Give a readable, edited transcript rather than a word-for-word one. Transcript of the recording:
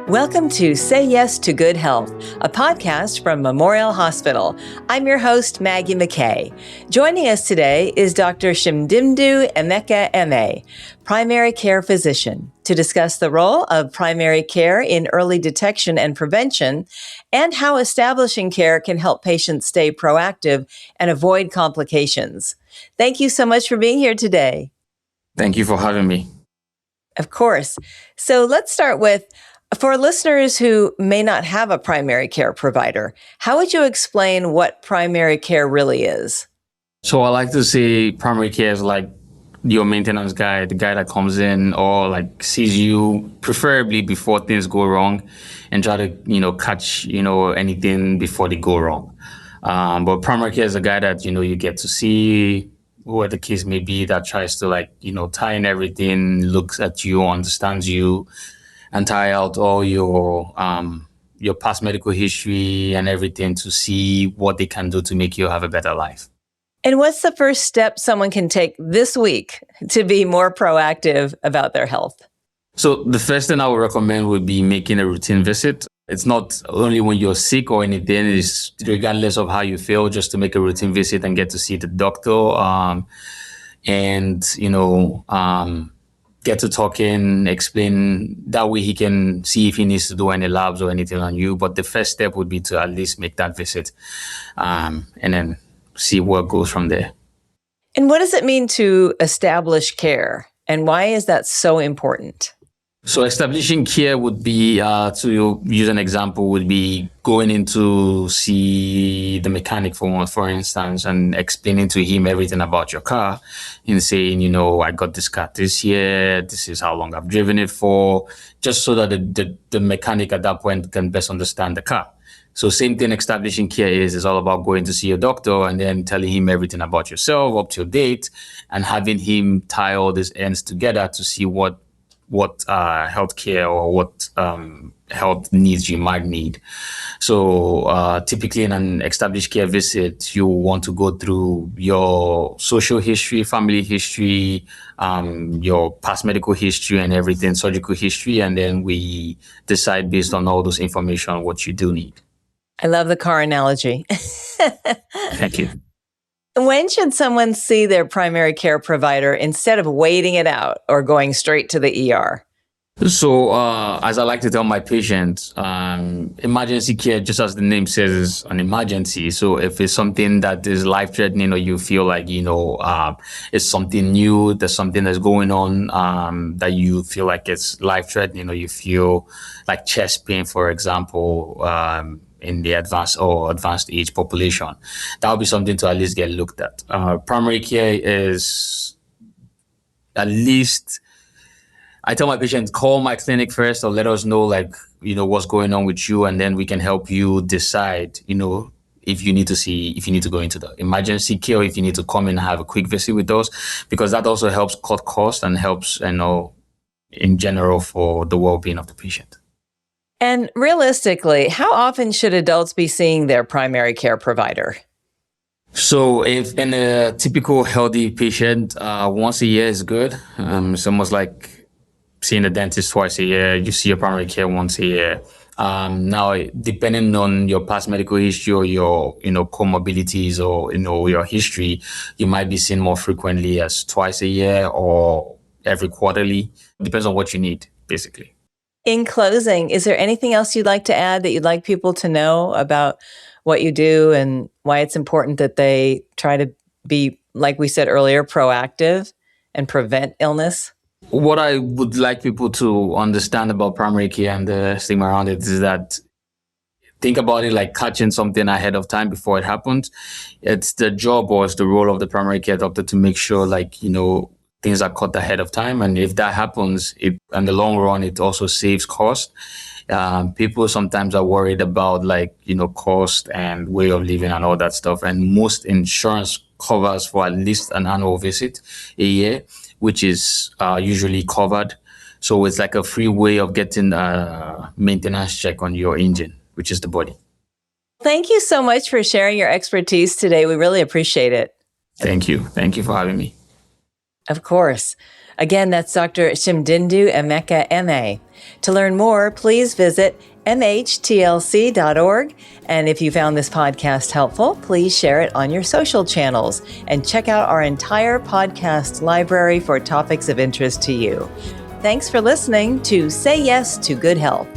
Welcome to Say Yes to Good Health, a podcast from Memorial Hospital. I'm your host, Maggie McKay. Joining us today is Dr. Chimdindu Emeka-Emeh, primary care physician, to discuss the role of primary care in early detection and prevention and how establishing care can help patients stay proactive and avoid complications. Thank you so much for being here today. Thank you for having me. Of course. So let's start with, for listeners who may not have a primary care provider, how would you explain what primary care really is? So I like to say primary care is like your maintenance guy, the guy that comes in or like sees you preferably before things go wrong and try to, catch, anything before they go wrong. But primary care is a guy that, you get to see, whoever the case may be, that tries to tie in everything, looks at you, understands you, and tie out all your past medical history and everything to see what they can do to make you have a better life. And what's the first step someone can take this week to be more proactive about their health? So the first thing I would recommend would be making a routine visit. It's not only when you're sick or anything, it's regardless of how you feel, just to make a routine visit and get to see the doctor. Get to talking, explain. That way he can see if he needs to do any labs or anything on you. But the first step would be to at least make that visit and then see what goes from there. And what does it mean to establish care? And why is that so important? So establishing care would be, to use an example, would be going in to see the mechanic for instance, and explaining to him everything about your car and saying, I got this car this year, this is how long I've driven it for, just so that the mechanic at that point can best understand the car. So same thing establishing care is all about going to see your doctor and then telling him everything about yourself up to date and having him tie all these ends together to see what healthcare or what health needs you might need. So typically in an established care visit, you want to go through your social history, family history, your past medical history and everything, surgical history, and then we decide based on all those information what you do need. I love the car analogy. Thank you. When should someone see their primary care provider instead of waiting it out or going straight to the ER? So, as I like to tell my patients, emergency care, just as the name says, is an emergency. So if it's something that is life-threatening or you feel like, it's something new, there's something that's going on that you feel like it's life-threatening, or you feel like chest pain, for example, in the advanced age population, that would be something to at least get looked at. Primary care is at least, I tell my patients, call my clinic first or let us know, what's going on with you. And then we can help you decide, if you need to go into the emergency care, or if you need to come in and have a quick visit with us, because that also helps cut costs and helps, in general for the well-being of the patient. And realistically, how often should adults be seeing their primary care provider? So if in a typical healthy patient, once a year is good. It's almost like seeing a dentist twice a year. You see your primary care once a year. Now, depending on your past medical history or your, comorbidities or, your history, you might be seen more frequently as twice a year or every quarterly. Depends on what you need, basically. In closing, is there anything else you'd like to add that you'd like people to know about what you do and why it's important that they try to be, like we said earlier, proactive and prevent illness? What I would like people to understand about primary care and the stigma around it is that think about it like catching something ahead of time before it happens. It's the job or it's the role of the primary care doctor to make sure, things are caught ahead of time. And if that happens, in the long run, it also saves cost. People sometimes are worried about cost and way of living and all that stuff. And most insurance covers for at least an annual visit a year, which is usually covered. So it's like a free way of getting a maintenance check on your engine, which is the body. Thank you so much for sharing your expertise today. We really appreciate it. Thank you. Thank you for having me. Of course. Again, that's Dr. Chimdindu Emeka-Emeh. To learn more, please visit mhtlc.org. And if you found this podcast helpful, please share it on your social channels and check out our entire podcast library for topics of interest to you. Thanks for listening to Say Yes to Good Health.